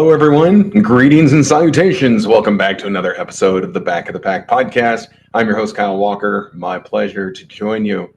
Hello, everyone. Greetings and salutations. Welcome back to another episode of the BotP Podcast. I'm your host, Kyle Walker. My pleasure to join you.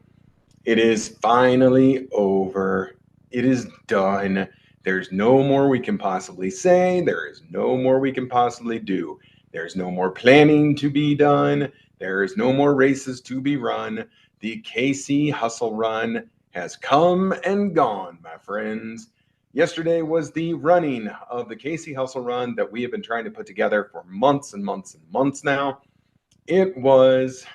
It is finally over. It is done. There's no more we can possibly say. There is no more we can possibly do. There's no more planning to be done. There is no more races to be run. The KC Hustle Run has come and gone, my friends. Yesterday was the running of the KC Hustle Run that we have been trying to put together for months and months and months now. It was,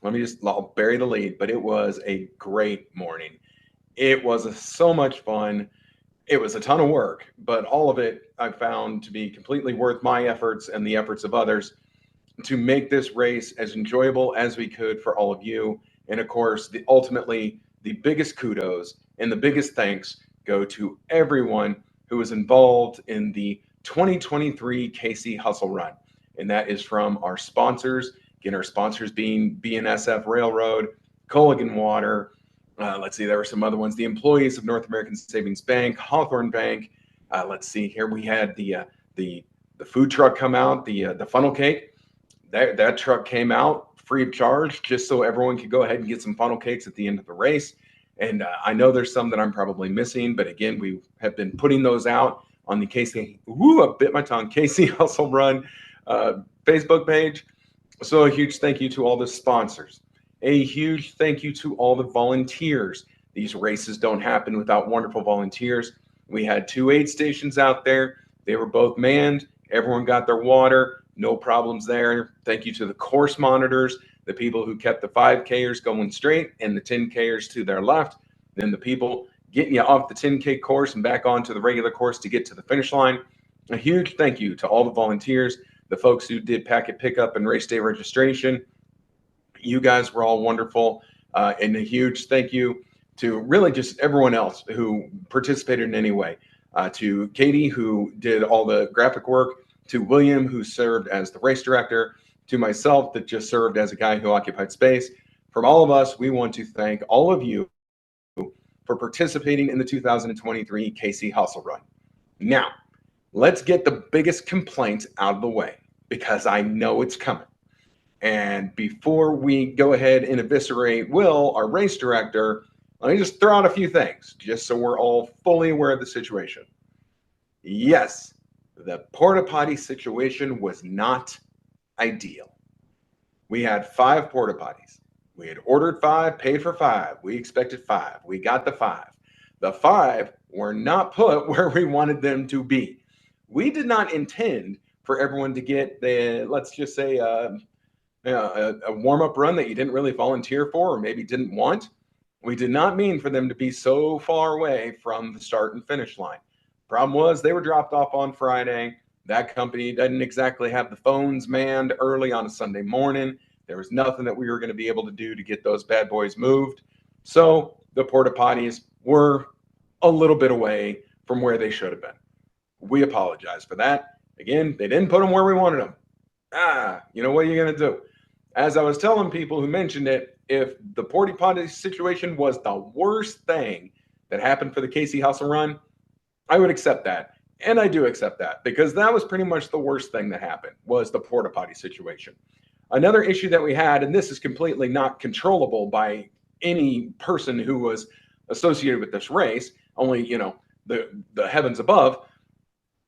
I'll bury the lead, but it was a great morning. It was so much fun. It was a ton of work, but all of it I found to be completely worth my efforts and the efforts of others to make this race as enjoyable as we could for all of you. And of course, ultimately, the biggest kudos and the biggest thanks go to everyone who was involved in the 2023 KC Hustle Run. And that is from our sponsors. Again, our sponsors being BNSF Railroad, Culligan Water. Let's see, there were some other ones. The employees of North American Savings Bank, Hawthorne Bank. Let's see here. We had the food truck come out, the funnel cake. That truck came out free of charge just so everyone could go ahead and get some funnel cakes at the end of the race. And I know there's some that I'm probably missing, but again, we have been putting those out on the KC Hustle Run Facebook page. So a huge thank you to all the sponsors. A huge thank you to all the volunteers. These races don't happen without wonderful volunteers. We had 2 aid stations out there. They were both manned. Everyone got their water. No problems there. Thank you to the course monitors, the people who kept the 5Kers going straight and the 10Kers to their left, then the people getting you off the 10K course and back onto the regular course to get to the finish line. A huge thank you to all the volunteers, the folks who did packet pickup and race day registration. You guys were all wonderful. And a huge thank you to really just everyone else who participated in any way. To Katie, who did all the graphic work, to William, who served as the race director, to myself that just served as a guy who occupied space. From all of us, we want to thank all of you for participating in the 2023 KC Hustle Run. Now, let's get the biggest complaints out of the way because I know it's coming. And before we go ahead and eviscerate Will, our race director, let me just throw out a few things just so we're all fully aware of the situation. Yes, the porta potty situation was not ideal. We had 5 porta potties. We had ordered 5, paid for 5. We expected 5. We got the 5. The 5 were not put where we wanted them to be. We did not intend for everyone to get let's just say, a warm-up run that you didn't really volunteer for or maybe didn't want. We did not mean for them to be so far away from the start and finish line. Problem was they were dropped off on Friday. That company doesn't exactly have the phones manned early on a Sunday morning. There was nothing that we were going to be able to do to get those bad boys moved. So the porta potties were a little bit away from where they should have been. We apologize for that. Again, they didn't put them where we wanted them. You know what are you going to do? As I was telling people who mentioned it, if the porta potty situation was the worst thing that happened for the KC Hustle Run, I would accept that. And I do accept that because that was pretty much the worst thing that happened was the porta potty situation. Another issue that we had, and this is completely not controllable by any person who was associated with this race, only, the heavens above,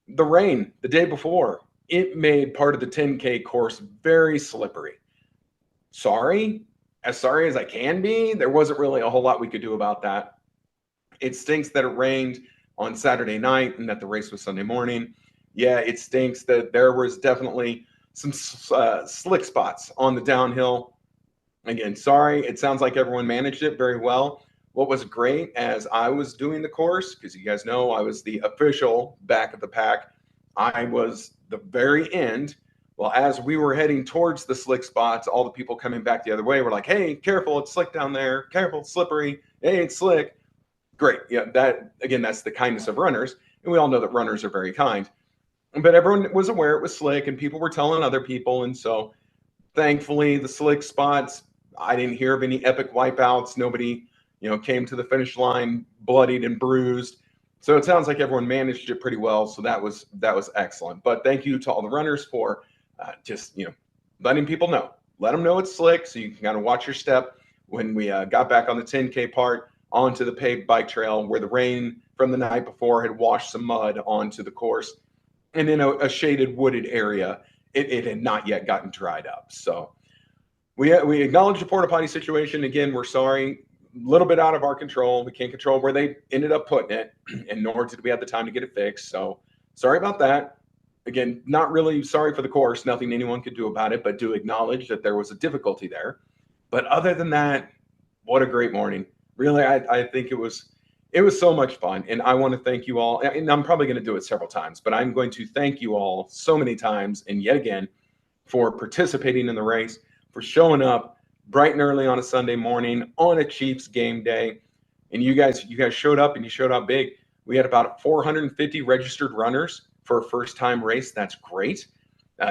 the rain the day before, it made part of the 10K course very slippery. Sorry as I can be, there wasn't really a whole lot we could do about that. It stinks that it rained on Saturday night and that the race was Sunday morning. Yeah, it stinks that there was definitely some slick spots on the downhill. Again, sorry, it sounds like everyone managed it very well. What was great as I was doing the course, because you guys know I was the official back of the pack, I was the very end. Well, as we were heading towards the slick spots, all the people coming back the other way were like, hey, careful, it's slick down there. Careful, it's slippery. Hey, it's slick. Great. Yeah, that's the kindness of runners. And we all know that runners are very kind. But everyone was aware it was slick and people were telling other people. And so thankfully, the slick spots, I didn't hear of any epic wipeouts. Nobody, came to the finish line bloodied and bruised. So it sounds like everyone managed it pretty well. So that was excellent. But thank you to all the runners for just letting people know. Let them know it's slick, so you can kind of watch your step. When we got back on the 10K part onto the paved bike trail, where the rain from the night before had washed some mud onto the course, and in a shaded wooded area, it had not yet gotten dried up. So we acknowledge the porta potty situation. Again, we're sorry. A little bit out of our control. We can't control where they ended up putting it, and nor did we have the time to get it fixed. So sorry about that. Again, not really sorry for the course. Nothing anyone could do about it, but do acknowledge that there was a difficulty there. But other than that, what a great morning. Really, I think it was so much fun. And I want to thank you all. And I'm probably going to do it several times, but I'm going to thank you all so many times and yet again for participating in the race, for showing up bright and early on a Sunday morning on a Chiefs game day. And you guys showed up, and you showed up big. We had about 450 registered runners for a first time race. That's great.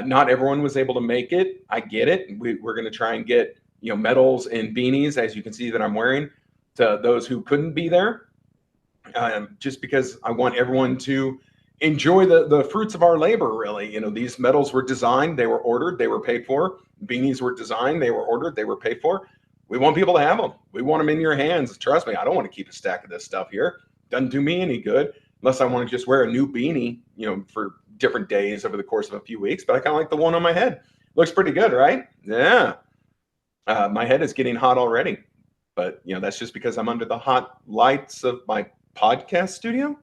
Not everyone was able to make it. I get it. We're going to try and get medals and beanies, as you can see that I'm wearing, to those who couldn't be there. Just because I want everyone to enjoy the fruits of our labor, really. These medals were designed, they were ordered, they were paid for. Beanies were designed, they were ordered, they were paid for. We want people to have them. We want them in your hands. Trust me, I don't want to keep a stack of this stuff here. Doesn't do me any good unless I want to just wear a new beanie, for different days over the course of a few weeks. But I kind of like the one on my head. Looks pretty good, right? Yeah. My head is getting hot already, but that's just because I'm under the hot lights of my podcast studio.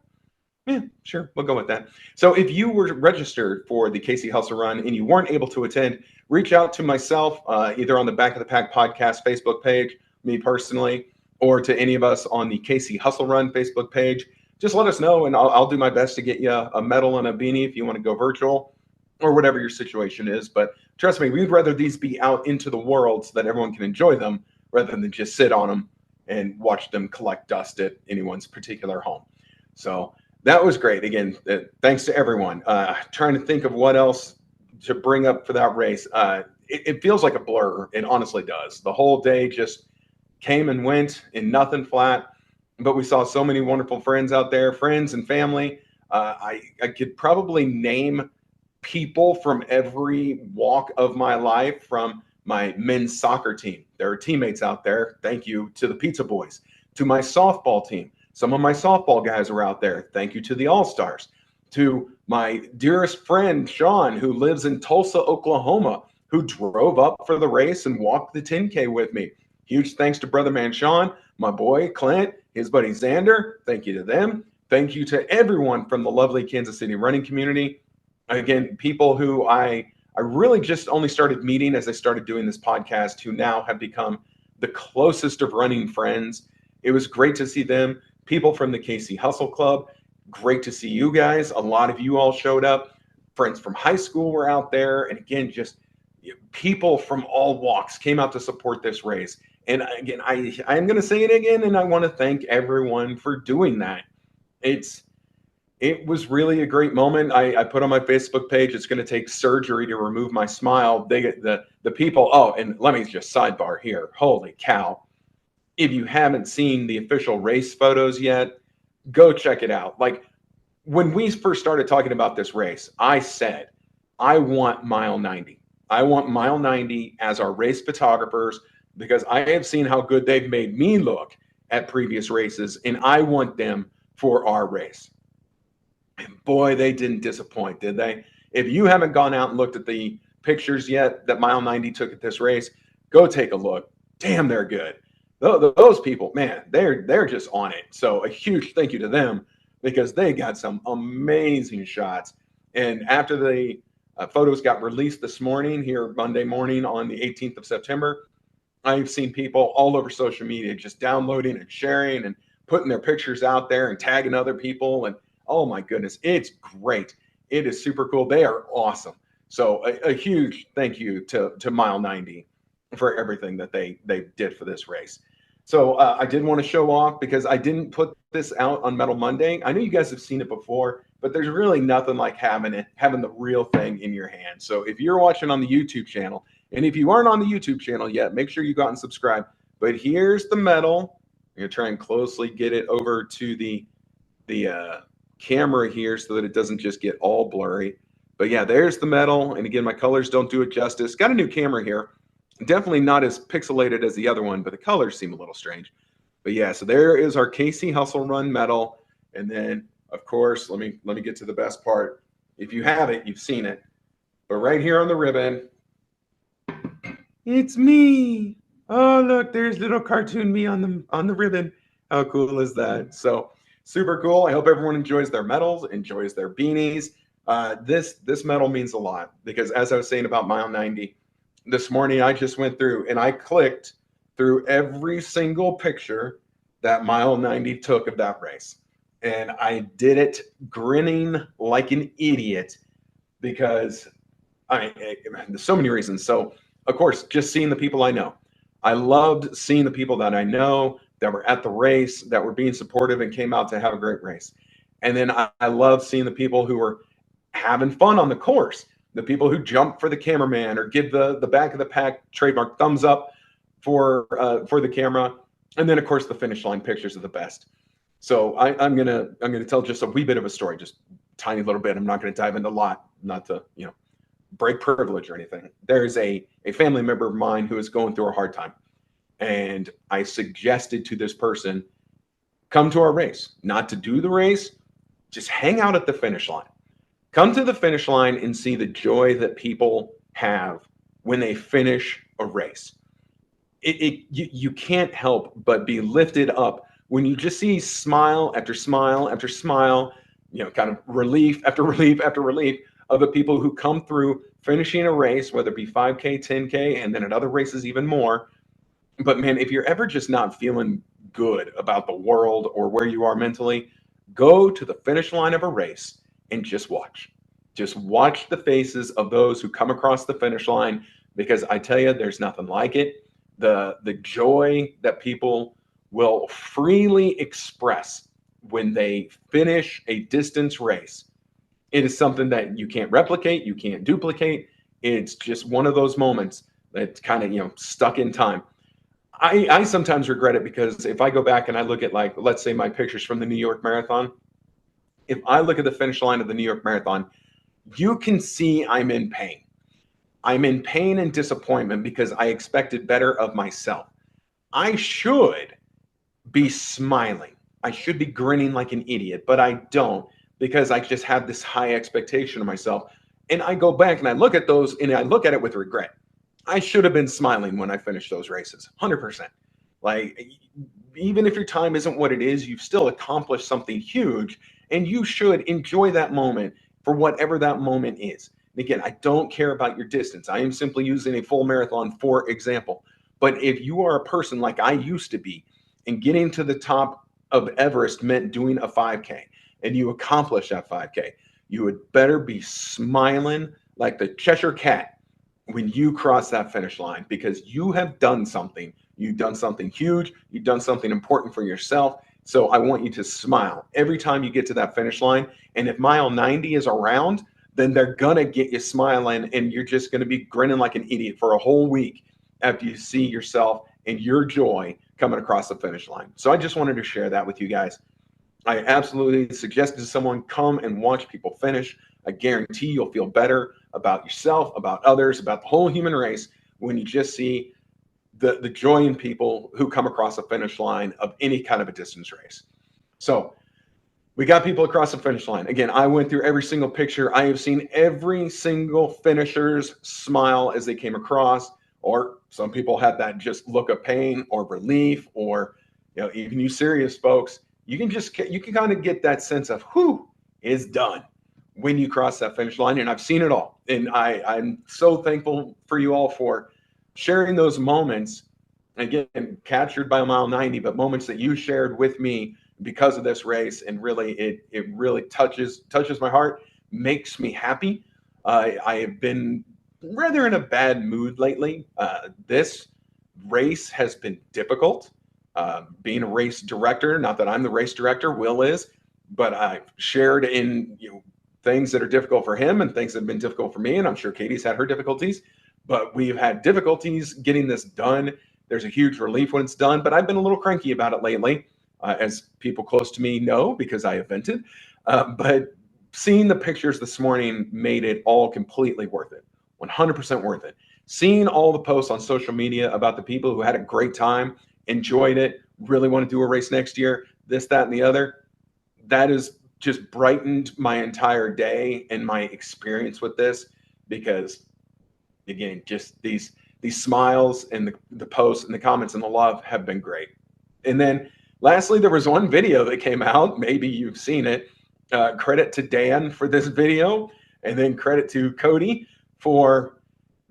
Yeah, sure. We'll go with that. So if you were registered for the Casey Hustle Run and you weren't able to attend, reach out to myself, either on the Back of the Pack podcast Facebook page, me personally, or to any of us on the Casey Hustle Run Facebook page. Just let us know, and I'll do my best to get you a medal and a beanie if you want to go virtual or whatever your situation is. But trust me, we'd rather these be out into the world so that everyone can enjoy them rather than just sit on them and watch them collect dust at anyone's particular home. So that was great. Again, thanks to everyone. Trying to think of what else to bring up for that race. It feels like a blur. It honestly does. The whole day just came and went in nothing flat. But we saw so many wonderful friends out there, friends and family. I could probably name people from every walk of my life, from my men's soccer team. There are teammates out there. Thank you to the Pizza Boys. To my softball team. Some of my softball guys were out there. Thank you to the All-Stars. To my dearest friend, Sean, who lives in Tulsa, Oklahoma, who drove up for the race and walked the 10K with me. Huge thanks to brother man Sean, my boy Clint, his buddy Xander. Thank you to them. Thank you to everyone from the lovely Kansas City running community. Again, people who I really just only started meeting as I started doing this podcast, who now have become the closest of running friends. It was great to see them. People from the Casey Hustle Club, great to see you guys. A lot of you all showed up. Friends from high school were out there. And again, just people from all walks came out to support this race. And again, I'm going to say it again, and I want to thank everyone for doing that. It was really a great moment. I put on my Facebook page, it's going to take surgery to remove my smile. They get the people. Oh, and let me just sidebar here. Holy cow. If you haven't seen the official race photos yet, go check it out. Like, when we first started talking about this race, I said, I want mile 90. I want mile 90 as our race photographers, because I have seen how good they've made me look at previous races, and I want them for our race. And boy, they didn't disappoint, did they? If you haven't gone out and looked at the pictures yet that mile 90 took at this race, go take a look. Damn, they're good. Those people, man, they're just on it. So a huge thank you to them, because they got some amazing shots. And after the photos got released this morning, here Monday morning on the 18th of September, I've seen people all over social media just downloading and sharing and putting their pictures out there and tagging other people. And oh my goodness, it's great. It is super cool. They are awesome. So a huge thank you to Mile 90 for everything that they did for this race. So I did want to show off, because I didn't put this out on Metal Monday. I know you guys have seen it before, but there's really nothing like having the real thing in your hand. So if you're watching on the YouTube channel, and if you aren't on the YouTube channel yet, make sure you go out and subscribe. But here's the medal. I'm going to try and closely get it over to the the camera here so that it doesn't just get all blurry. But yeah, there's the medal. And again, my colors don't do it justice. Got a new camera here. Definitely not as pixelated as the other one, but the colors seem a little strange. But yeah, so there is our KC Hustle Run medal. And then, of course, let me get to the best part. If you have it, you've seen it. But right here on the ribbon, it's me. Oh, look, there's little cartoon me on the ribbon. How cool is that? So super cool. I hope everyone enjoys their medals, enjoys their beanies. This medal means a lot because, as I was saying about mile 90, this morning I just went through and I clicked through every single picture that mile 90 took of that race. And I did it grinning like an idiot because there's so many reasons. So, of course, just seeing the people I know. I loved seeing the people that I know that were at the race, that were being supportive and came out to have a great race. And then I love seeing the people who were having fun on the course, the people who jump for the cameraman or give the back of the pack trademark thumbs up for the camera. And then, of course, the finish line pictures are the best. So I'm gonna tell just a wee bit of a story, just tiny little bit. I'm not going to dive into a lot, not to break privilege or anything. There's a family member of mine who is going through a hard time. And I suggested to this person, come to our race, not to do the race, just hang out at the finish line. Come to the finish line and see the joy that people have when they finish a race. You can't help but be lifted up when you just see smile after smile after smile, kind of relief after relief after relief of the people who come through finishing a race, whether it be 5K, 10K, and then at other races even more. But man, if you're ever just not feeling good about the world or where you are mentally, go to the finish line of a race and just watch. Just watch the faces of those who come across the finish line, because I tell you, there's nothing like it. The joy that people will freely express when they finish a distance race, it is something that you can't replicate, you can't duplicate. It's just one of those moments that's kind of stuck in time. I sometimes regret it because if I go back and I look at, like, let's say my pictures from the New York Marathon, if I look at the finish line of the New York Marathon, you can see I'm in pain. I'm in pain and disappointment because I expected better of myself. I should be smiling. I should be grinning like an idiot, but I don't, because I just have this high expectation of myself. And I go back and I look at those and I look at it with regret. I should have been smiling when I finished those races, 100%. Like, even if your time isn't what it is, you've still accomplished something huge, and you should enjoy that moment for whatever that moment is. And again, I don't care about your distance. I am simply using a full marathon for example. But if you are a person like I used to be, and getting to the top of Everest meant doing a 5K, and you accomplish that 5K, you would better be smiling like the Cheshire Cat when you cross that finish line, because you have done something. You've done something huge. You've done something important for yourself. So I want you to smile every time you get to that finish line. And if mile 90 is around, then they're going to get you smiling, and you're just going to be grinning like an idiot for a whole week after you see yourself and your joy coming across the finish line. So I just wanted to share that with you guys. I absolutely suggest to someone, come and watch people finish. I guarantee you'll feel better about yourself, about others, about the whole human race when you just see the joy in people who come across the finish line of any kind of a distance race. So we got people across the finish line. Again, I went through every single picture. I have seen every single finisher's smile as they came across, or some people had that just look of pain or relief, or even you serious folks, you can kind of get that sense of whew, is done when you cross that finish line. And I've seen it all. And I'm so thankful for you all for sharing those moments, again, captured by mile 90, but moments that you shared with me because of this race. And really, it really touches my heart, makes me happy. I have been rather in a bad mood lately. This race has been difficult. Being a race director, not that I'm the race director, Will is, but I've shared in things that are difficult for him and things that have been difficult for me. And I'm sure Katie's had her difficulties, but we've had difficulties getting this done. There's a huge relief when it's done, but I've been a little cranky about it lately. as people close to me know, because I evented. But seeing the pictures this morning made it all completely worth it, 100% worth it. Seeing all the posts on social media about the people who had a great time, enjoyed it, really want to do a race next year, this, that, and the other, that has just brightened my entire day and my experience with this, because again, just these smiles and the posts and the comments and the love have been great. And then lastly, there was one video that came out. Maybe you've seen it. Credit to Dan for this video, and then credit to Cody for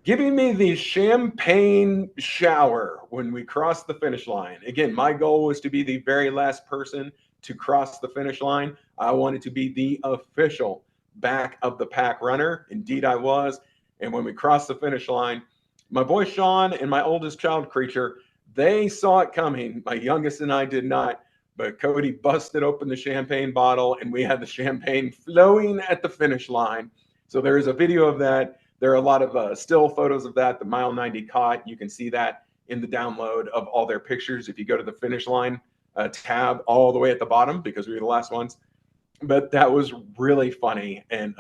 giving me the champagne shower when we crossed the finish line. Again, my goal was to be the very last person to cross the finish line. I wanted to be the official back of the pack runner. Indeed, I was. And when we crossed the finish line, my boy Sean and my oldest child creature, they saw it coming. My youngest and I did not. But Cody busted open the champagne bottle, and we had the champagne flowing at the finish line. So there is a video of that. There are a lot of still photos of that. The Mile 90 caught. You can see that in the download of all their pictures if you go to the finish line tab all the way at the bottom, because we were the last ones. But that was really funny and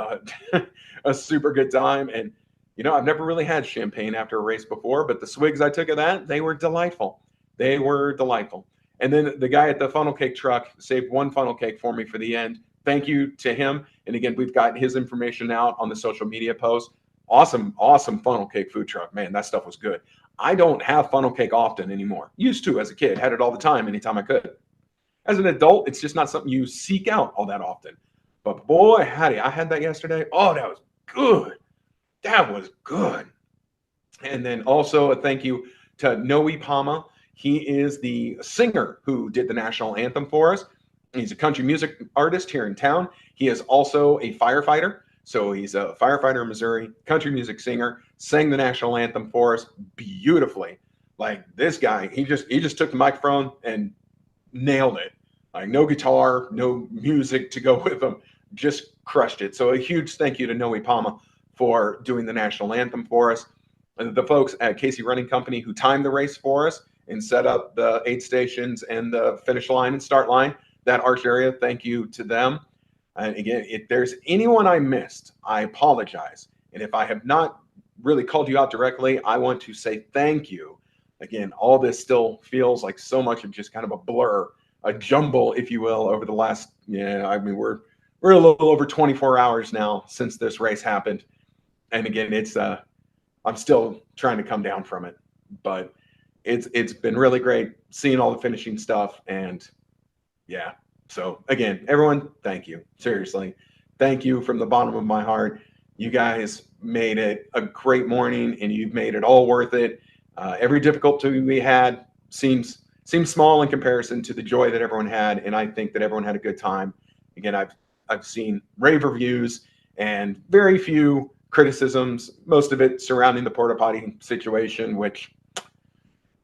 a super good time. And, you know, I've never really had champagne after a race before, but the swigs I took of that, they were delightful. They were delightful. And then the guy at the funnel cake truck saved one funnel cake for me for the end. Thank you to him. And again, we've got his information out on the social media post. Awesome funnel cake food truck. Man, that stuff was good. I don't have funnel cake often anymore. Used to as a kid, had it all the time, anytime I could. As an adult, it's just not something you seek out all that often. But boy, howdy, I had that yesterday. Oh, that was good. That was good. And then also a thank you to Noe Palma. He is the singer who did the national anthem for us. He's a country music artist here in town. He is also a firefighter. So he's a firefighter in Missouri, country music singer, sang the national anthem for us beautifully. Like this guy, he just took the microphone and nailed it. Like no guitar, no music to go with him, just crushed it. So a huge thank you to Noe Palma for doing the national anthem for us. And the folks at Casey Running Company who timed the race for us and set up the 8 stations and the finish line and start line, that arch area, thank you to them. And again, if there's anyone I missed, I apologize. And if I have not really called you out directly, I want to say thank you. Again, all this still feels like so much of just kind of a blur, a jumble, if you will, over the last, we're a little over 24 hours now since this race happened. And again, it's I'm still trying to come down from it, but it's been really great seeing all the finishing stuff. And yeah, so again, everyone, thank you. Seriously, thank you from the bottom of my heart. You guys made it a great morning, and you've made it all worth it. Every difficulty we had seems small in comparison to the joy that everyone had, and I think that everyone had a good time. Again, I've seen rave reviews and very few criticisms, most of it surrounding the porta potty situation, which,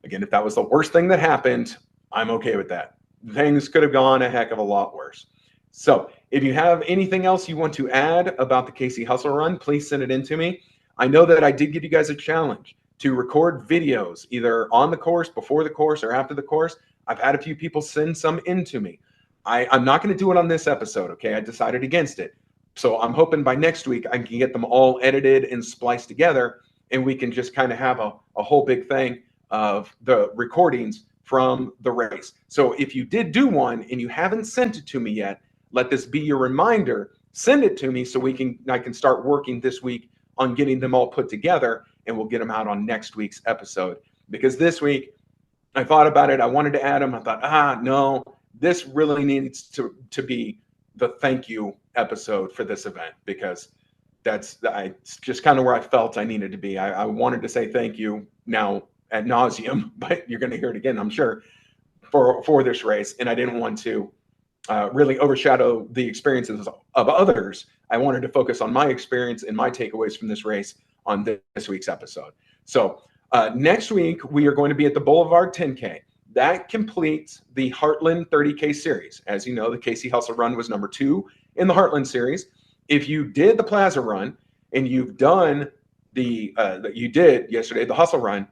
again, if that was the worst thing that happened, I'm okay with that. Things could have gone a heck of a lot worse. So if you have anything else you want to add about the Casey Hustle Run, please send it in to me. I know that I did give you guys a challenge to record videos either on the course, before the course, or after the course. I've had a few people send some in to me. I'm not going to do it on this episode, okay? I decided against it. So I'm hoping by next week I can get them all edited and spliced together, and we can just kind of have a whole big thing of the recordings from the race. So if you did do one and you haven't sent it to me yet, let this be your reminder. Send it to me so I can start working this week on getting them all put together, and we'll get them out on next week's episode. Because this week I thought about it. I wanted to add them. I thought, no, this really needs to be the thank you episode for this event, because that's just kind of where I felt I needed to be. I wanted to say thank you now ad nauseum, but you're going to hear it again, I'm sure, for this race. And I didn't want to really overshadow the experiences of others. I wanted to focus on my experience and my takeaways from this race on this week's episode. So next week, we are going to be at the Boulevard 10K. That completes the Heartland 30K series. As you know, the Casey Hustle Run was number 2 in the Heartland series. If you did the Plaza Run and you've done you did yesterday the Hustle Run,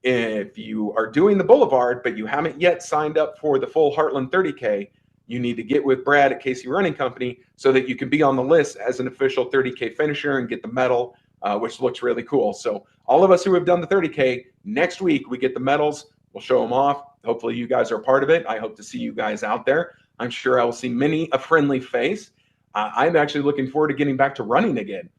If you are doing the Boulevard, but you haven't yet signed up for the full Heartland 30K, you need to get with Brad at Casey Running Company so that you can be on the list as an official 30K finisher and get the medal, which looks really cool. So all of us who have done the 30K, next week we get the medals. We'll show them off. Hopefully you guys are a part of it. I hope to see you guys out there. I'm sure I will see many a friendly face. I'm actually looking forward to getting back to running again.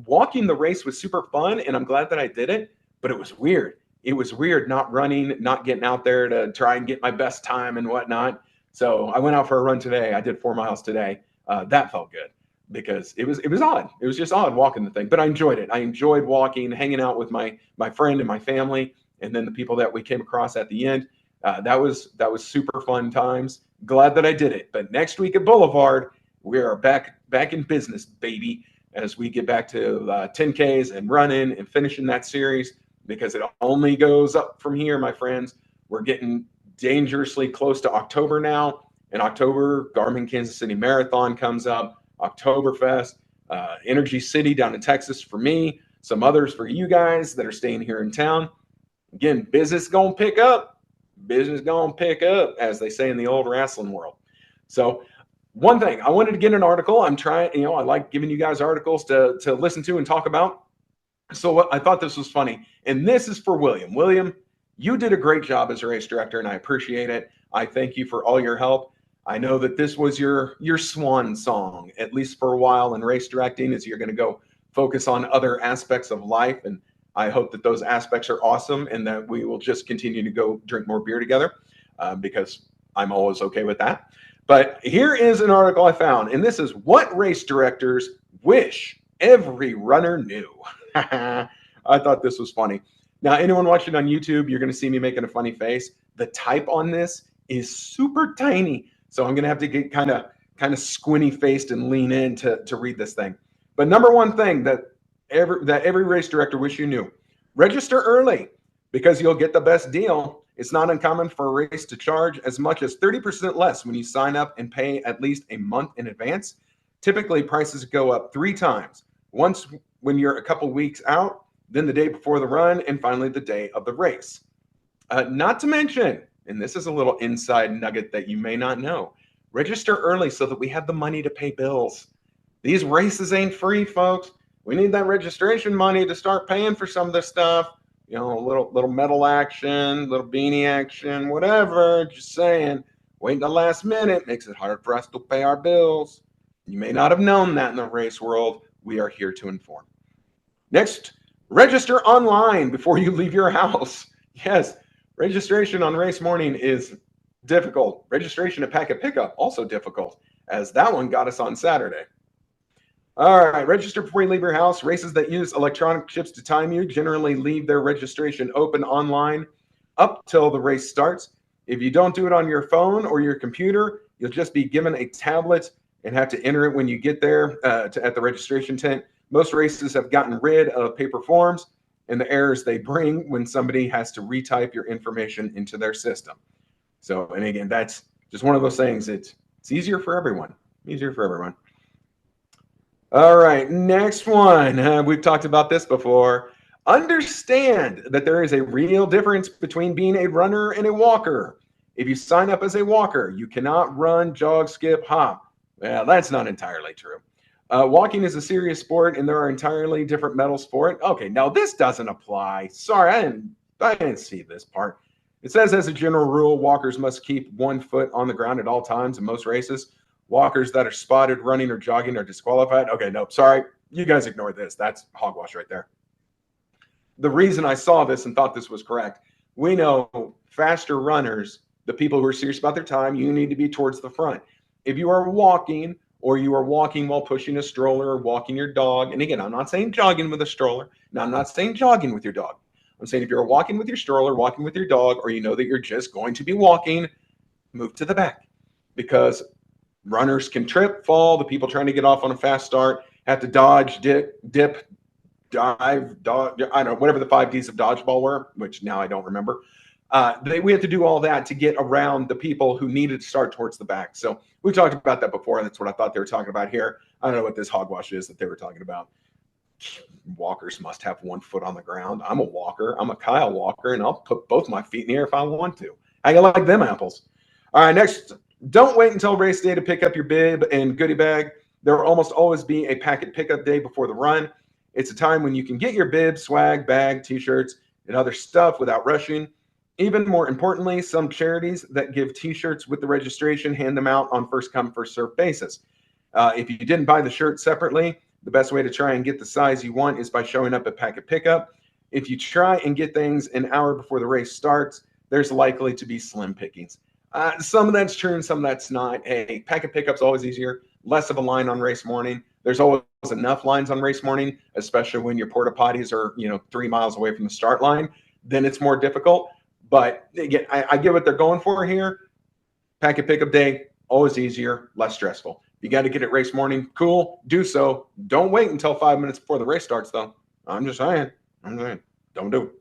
Walking the race was super fun, and I'm glad that I did it, but it was weird. It was weird not running, not getting out there to try and get my best time and whatnot. So I went out for a run today. I did 4 miles today. That felt good because it was odd. It was just odd walking the thing, but I enjoyed it. I enjoyed walking, hanging out with my friend and my family, and then the people that we came across at the end. That was super fun times. Glad that I did it. But next week at Boulevard, we are back in business, baby, as we get back to 10Ks and running and finishing that series, because it only goes up from here, my friends. We're getting dangerously close to October now. In October, Garmin Kansas City Marathon comes up, Oktoberfest, Energy City down in Texas for me, some others for you guys that are staying here in town. Again, business gonna pick up. Business gonna pick up, as they say in the old wrestling world. So one thing, I wanted to get an article. I'm trying, I like giving you guys articles to listen to and talk about. So I thought this was funny. And this is for William. William, you did a great job as a race director, and I appreciate it. I thank you for all your help. I know that this was your swan song, at least for a while in race directing, as you're going to go focus on other aspects of life. And I hope that those aspects are awesome and that we will just continue to go drink more beer together because I'm always okay with that. But here is an article I found, and this is what race directors wish every runner knew. I thought this was funny. Now, anyone watching on YouTube, you're going to see me making a funny face. The type on this is super tiny, so I'm going to have to get kind of squinty faced and lean in to read this thing. But number one thing that every race director wish you knew: register early because you'll get the best deal. It's not uncommon for a race to charge as much as 30% less when you sign up and pay at least a month in advance. Typically, prices go up 3 times. Once when you're a couple weeks out, then the day before the run, and finally the day of the race. Not to mention, and this is a little inside nugget that you may not know, register early so that we have the money to pay bills. These races ain't free, folks. We need that registration money to start paying for some of this stuff. A little medal action, little beanie action, whatever. Just saying, waiting the last minute makes it hard for us to pay our bills. You may not have known that in the race world. We are here to inform. Next, register online before you leave your house. Yes, registration on race morning is difficult. Registration at packet pickup, also difficult, as that one got us on Saturday. All right, register before you leave your house. Races that use electronic chips to time you generally leave their registration open online up till the race starts. If you don't do it on your phone or your computer, you'll just be given a tablet and have to enter it when you get there at the registration tent. Most races have gotten rid of paper forms and the errors they bring when somebody has to retype your information into their system. So, and again, that's just one of those things. It's easier for everyone. Easier for everyone. All right, next one. We've talked about this before. Understand that there is a real difference between being a runner and a walker. If you sign up as a walker, you cannot run, jog, skip, hop. Well, that's not entirely true. Walking is a serious sport, and there are entirely different medals for it. Okay, now this doesn't apply. Sorry, I didn't see this part. It says, as a general rule, walkers must keep 1 foot on the ground at all times in most races. Walkers that are spotted running or jogging are disqualified. Okay, nope, sorry. You guys ignore this. That's hogwash right there. The reason I saw this and thought this was correct, we know faster runners, the people who are serious about their time, you need to be towards the front. If you are walking, or you are walking while pushing a stroller or walking your dog, and again, I'm not saying jogging with a stroller. Now, I'm not saying jogging with your dog. I'm saying if you're walking with your stroller, walking with your dog, or you know that you're just going to be walking, move to the back, because runners can trip, fall. The people trying to get off on a fast start have to dodge, dip, dive, dodge. I don't know, whatever the 5 Ds of dodgeball were, which now I don't remember. We have to do all that to get around the people who needed to start towards the back. So we talked about that before, and that's what I thought they were talking about here. I don't know what this hogwash is that they were talking about. walkers must have one foot on the ground. I'm a walker. I'm a Kyle Walker, and I'll put both my feet in the air if I want to. How you like them apples? All right, next. Don't wait until race day to pick up your bib and goodie bag. There will almost always be a packet pickup day before the run. It's a time when you can get your bib, swag, bag, t-shirts, and other stuff without rushing. Even more importantly, some charities that give t-shirts with the registration hand them out on first come, first served basis. If you didn't buy the shirt separately, the best way to try and get the size you want is by showing up at packet pickup. If you try and get things an hour before the race starts, there's likely to be slim pickings. Some of that's true and some of that's not. Hey, packet pickup's always easier. Less of a line on race morning. There's always enough lines on race morning, especially when your porta potties are 3 miles away from the start line. Then it's more difficult. But again, I get what they're going for here. Packet pickup day, always easier, less stressful. You got to get it race morning. Cool, do so. Don't wait until 5 minutes before the race starts, though. I'm just saying. Don't do it.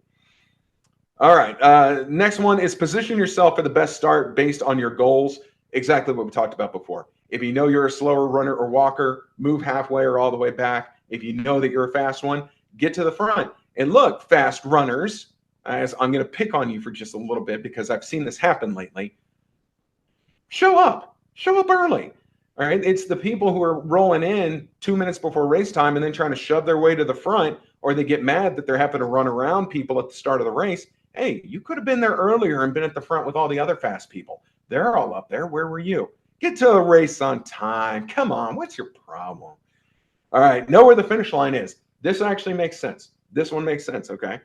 All right. Next one is position yourself for the best start based on your goals. Exactly what we talked about before. If you know you're a slower runner or walker, move halfway or all the way back. If you know that you're a fast one, get to the front. And look, fast runners, as I'm going to pick on you for just a little bit because I've seen this happen lately. Show up early. All right. It's the people who are rolling in 2 minutes before race time and then trying to shove their way to the front, or they get mad that they're having to run around people at the start of the race. Hey, you could have been there earlier and been at the front with all the other fast people. They're all up there. Where were you? Get to the race on time. Come on. What's your problem? All right. Know where the finish line is. This actually makes sense. This one makes sense. Okay.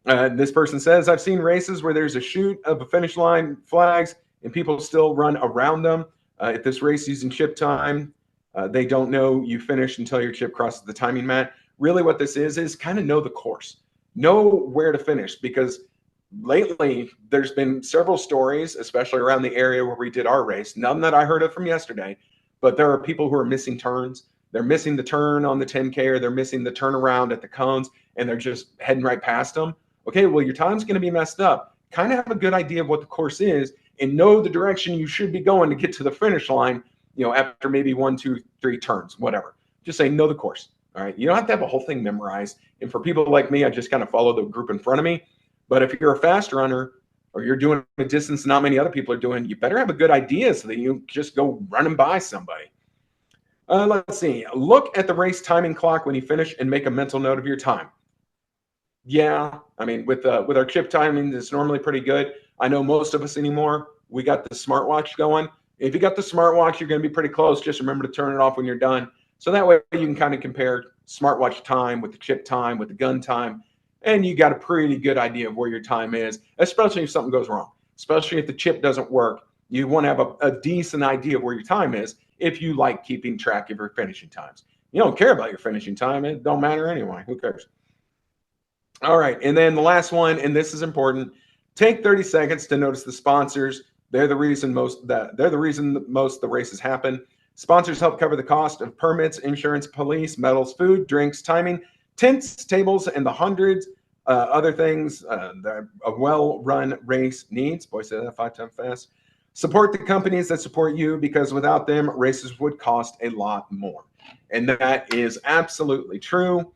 This person says, I've seen races where there's a shoot of a finish line flags and people still run around them. If this race using chip time, they don't know you finished until your chip crosses the timing mat. Really what this is kind of know the course. Know where to finish, because lately there's been several stories, especially around the area where we did our race, none that I heard of from yesterday, but there are people who are missing turns. They're missing the turn on the 10K, or they're missing the turnaround at the cones, and they're just heading right past them. Okay, well, your time's going to be messed up. Kind of have a good idea of what the course is and know the direction you should be going to get to the finish line, after maybe 1, 2, 3 turns, whatever. Just say, know the course. All right. You don't have to have a whole thing memorized. And for people like me, I just kind of follow the group in front of me. But if you're a fast runner or you're doing a distance not many other people are doing, you better have a good idea so that you just go running by somebody. Let's see. Look at the race timing clock when you finish and make a mental note of your time. Yeah, I mean, with our chip timing, it's normally pretty good. I know most of us anymore, we got the smartwatch going. If you got the smartwatch, you're going to be pretty close. Just remember to turn it off when you're done. So that way you can kind of compare smartwatch time with the chip time, with the gun time, and you got a pretty good idea of where your time is, especially if something goes wrong. Especially if the chip doesn't work, you want to have a decent idea of where your time is if you like keeping track of your finishing times. You don't care about your finishing time. It don't matter anyway. Who cares? All right, and then the last one, and this is important, take 30 seconds to notice the sponsors. They're the reason most the races happen. Sponsors help cover the cost of permits, insurance, police, medals, food, drinks, timing, tents, tables, and the hundreds other things that a well-run race needs. Boy, say that 5 times fast. Support the companies that support you, because without them, races would cost a lot more. And that is absolutely true.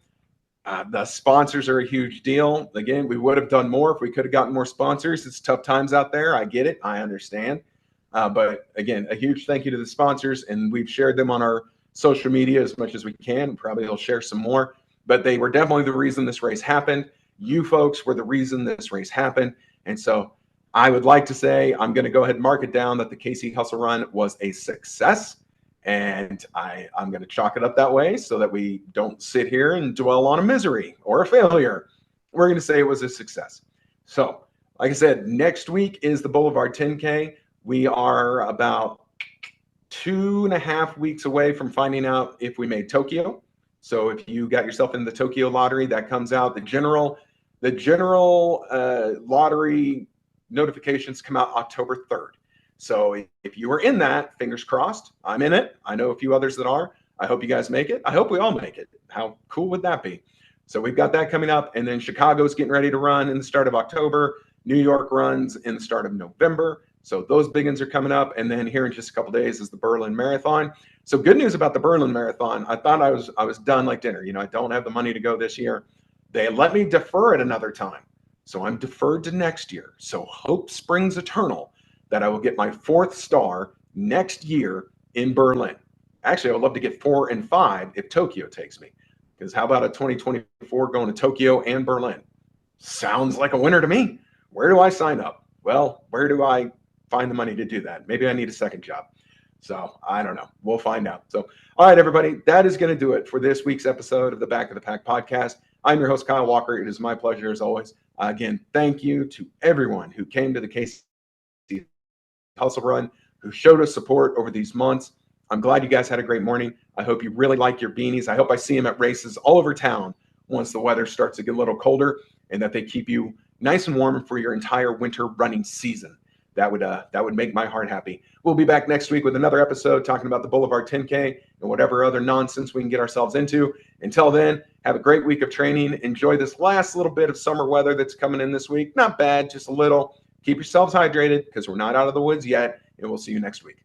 The sponsors are a huge deal. Again, we would have done more if we could have gotten more sponsors. It's tough times out there. I get it. I understand. But again, a huge thank you to the sponsors, and we've shared them on our social media as much as we can. Probably we'll share some more, but they were definitely the reason this race happened. You folks were the reason this race happened. And so I would like to say, I'm going to go ahead and mark it down that the KC Hustle Run was a success. And I'm going to chalk it up that way so that we don't sit here and dwell on a misery or a failure. We're going to say it was a success. So, like I said, next week is the Boulevard 10K. We are about 2.5 weeks away from finding out if we made Tokyo. So if you got yourself in the Tokyo lottery, that comes out. The general lottery notifications come out October 3rd. So if you were in that, fingers crossed, I'm in it. I know a few others that are. I hope you guys make it. I hope we all make it. How cool would that be? So we've got that coming up. And then Chicago's getting ready to run in the start of October. New York runs in the start of November. So those big ones are coming up. And then here in just a couple days is the Berlin Marathon. So good news about the Berlin Marathon. I thought I was done like dinner. I don't have the money to go this year. They let me defer it another time. So I'm deferred to next year. So hope springs eternal that I will get my 4th star next year in Berlin. Actually, I would love to get 4 and 5 if Tokyo takes me. Because how about a 2024 going to Tokyo and Berlin? Sounds like a winner to me. Where do I sign up? Well, where do I find the money to do that? Maybe I need a second job. So I don't know. We'll find out. So, all right, everybody, that is going to do it for this week's episode of the Back of the Pack podcast. I'm your host, Kyle Walker. It is my pleasure as always. Again, thank you to everyone who came to the KC Hustle Run, who showed us support over these months. I'm glad you guys had a great morning. I hope you really like your beanies. I hope I see them at races all over town once the weather starts to get a little colder, and that they keep you nice and warm for your entire winter running season. That would make my heart happy. We'll be back next week with another episode talking about the Boulevard 10K and whatever other nonsense we can get ourselves into. Until then, have a great week of training. Enjoy this last little bit of summer weather that's coming in this week. Not bad, just a little. Keep yourselves hydrated because we're not out of the woods yet, and we'll see you next week.